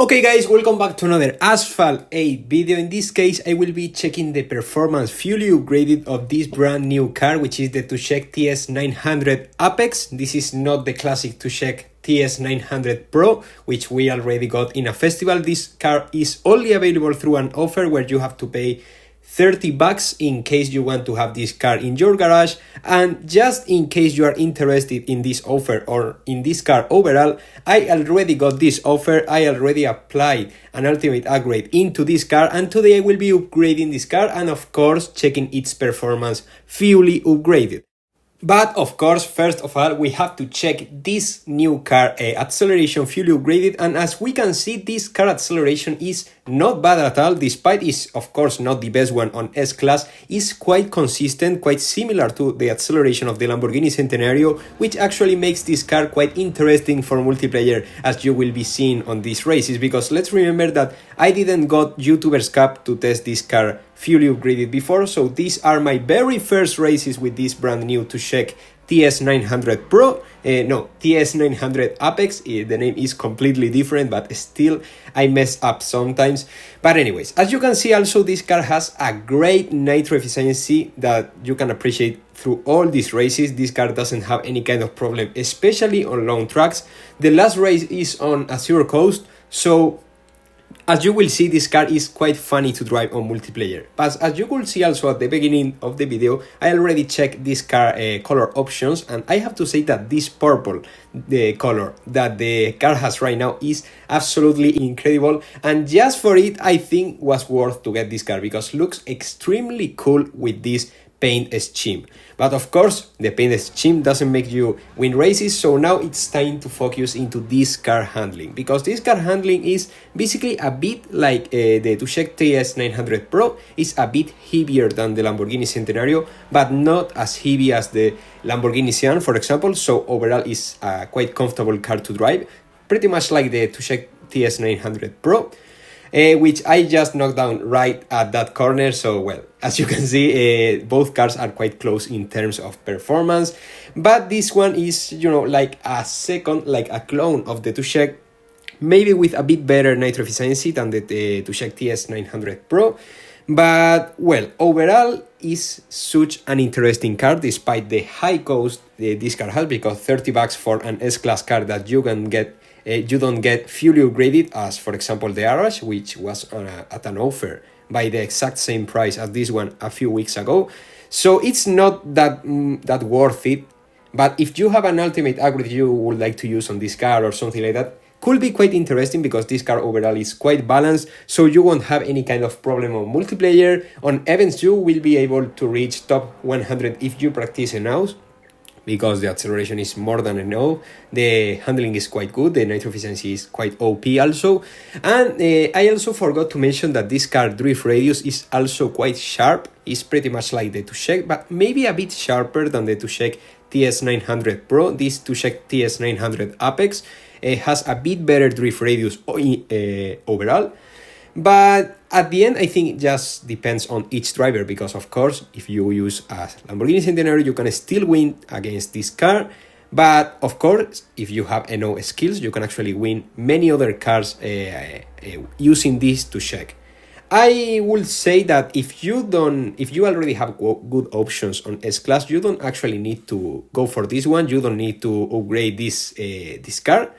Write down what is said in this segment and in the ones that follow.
Okay guys, welcome back to another Asphalt 8 video. In this case, I will be checking the performance fully upgraded of this brand new car, which is the Tushek TS 900 Apex. This is not the classic Tushek TS 900 Pro, which we already got in a festival. This car is only available through an offer where you have to pay 30 bucks in case you want to have this car in your garage. And just in case you are interested in this offer or in this car overall, I already got this offer. I already applied an ultimate upgrade into this car, and today I will be upgrading this car and of course checking its performance fully upgraded. But of course, first of all, we have to check this new car acceleration fully upgraded, and as we can see, this car acceleration is not bad at all, despite it's of course not the best one on S-Class. Is quite consistent, quite similar to the acceleration of the Lamborghini Centenario, which actually makes this car quite interesting for multiplayer, as you will be seeing on these races, because let's remember that I didn't got YouTubers Cup to test this car fully upgraded before, so these are my very first races with this brand new Tushek TS 900 Pro, TS 900 Apex. The name is completely different, but still I mess up sometimes. But anyways, as you can see, also this car has a great nitro efficiency that you can appreciate through all these races. This car doesn't have any kind of problem, especially on long tracks. The last race is on a zero coast, so as you will see, this car is quite funny to drive on multiplayer. But as you could see also at the beginning of the video, I already checked this car color options, and I have to say that this purple, the color that the car has right now, is absolutely incredible, and just for it I think was worth to get this car because it looks extremely cool with this paint scheme. But of course, the paint scheme doesn't make you win races, so now it's time to focus into this car handling, because this car handling is basically a bit like the Tushek TS 900 Pro. It's a bit heavier than the Lamborghini Centenario, but not as heavy as the Lamborghini Sian, for example, so overall it's a quite comfortable car to drive, pretty much like the Tushek TS 900 Pro. Which I just knocked down right at that corner. So well, as you can see, both cars are quite close in terms of performance, but this one is, you know, like a second, like a clone of the Tushek, maybe with a bit better nitro efficiency than the Tushek TS 900 Pro. But well, overall is such an interesting car despite the high cost this car has, because 30 bucks for an S-Class car that you can get you don't get fully upgraded, as for example the Arash, which was at an offer by the exact same price as this one a few weeks ago. So it's not that worth it. But if you have an ultimate upgrade you would like to use on this car or something like that, could be quite interesting, because this car overall is quite balanced, so you won't have any kind of problem on multiplayer. On events you will be able to reach top 100 if you practice enough, because the acceleration is more than enough, the handling is quite good, the nitro efficiency is quite OP also. And I also forgot to mention that this car drift radius is also quite sharp. It's pretty much like the Tushek, but maybe a bit sharper than the Tushek TS 900 Pro. This Tushek TS 900 Apex has a bit better drift radius overall. But at the end, I think it just depends on each driver, because of course, if you use a Lamborghini Centenario, you can still win against this car. But of course, if you have enough skills, you can actually win many other cars using this Tushek. I will say that if you already have good options on S-Class, you don't actually need to go for this one. You don't need to upgrade this car.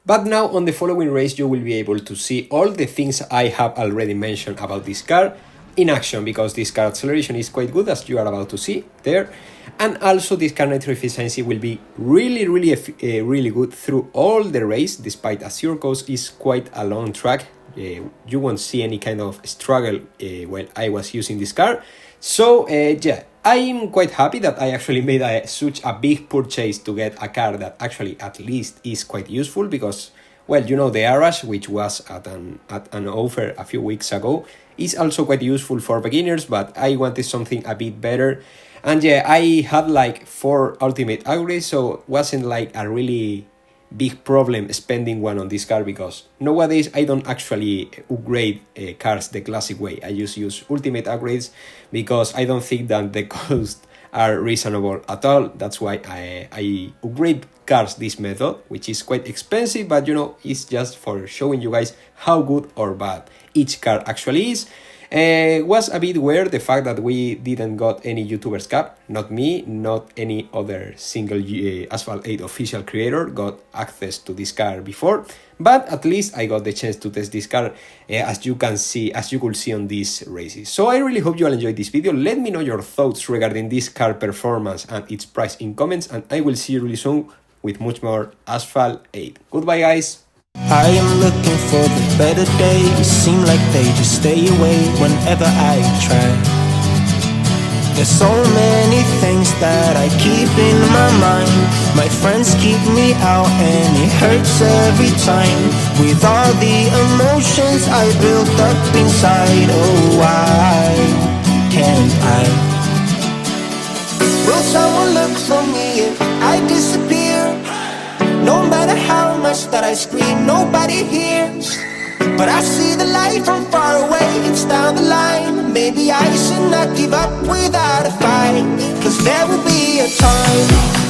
But now on the following race you will be able to see all the things I have already mentioned about this car in action, because this car acceleration is quite good, as you are about to see there. And also this car nitro efficiency will be really good through all the race, despite a zero coast is quite a long track. You won't see any kind of struggle while I was using this car. So yeah, I'm quite happy that I actually made such a big purchase to get a car that actually at least is quite useful, because, well, you know, the Arash, which was at an offer a few weeks ago, is also quite useful for beginners, but I wanted something a bit better. And yeah, I had like 4 ultimate upgrades, so it wasn't like a really big problem spending one on this car, because nowadays I don't actually upgrade cars the classic way. I just use ultimate upgrades, because I don't think that the cost are reasonable at all. That's why I upgrade cars this method, which is quite expensive, but you know, it's just for showing you guys how good or bad each car actually is. Was a bit weird the fact that we didn't got any YouTubers cap, not me, not any other single Asphalt 8 official creator got access to this car before, but at least I got the chance to test this car as you could see on these races. So I really hope you all enjoyed this video. Let me know your thoughts regarding this car performance and its price in comments, and I will see you really soon with much more Asphalt 8. Goodbye guys! I am looking for the better days. Seem like they just stay away whenever I try. There's so many things that I keep in my mind. My friends keep me out and it hurts every time. With all the emotions I built up inside, oh why can't I? Will someone look for me if I disappear? No matter how much that I scream, nobody hears. But I see the light from far away, it's down the line. Maybe I should not give up without a fight, 'cause there will be a time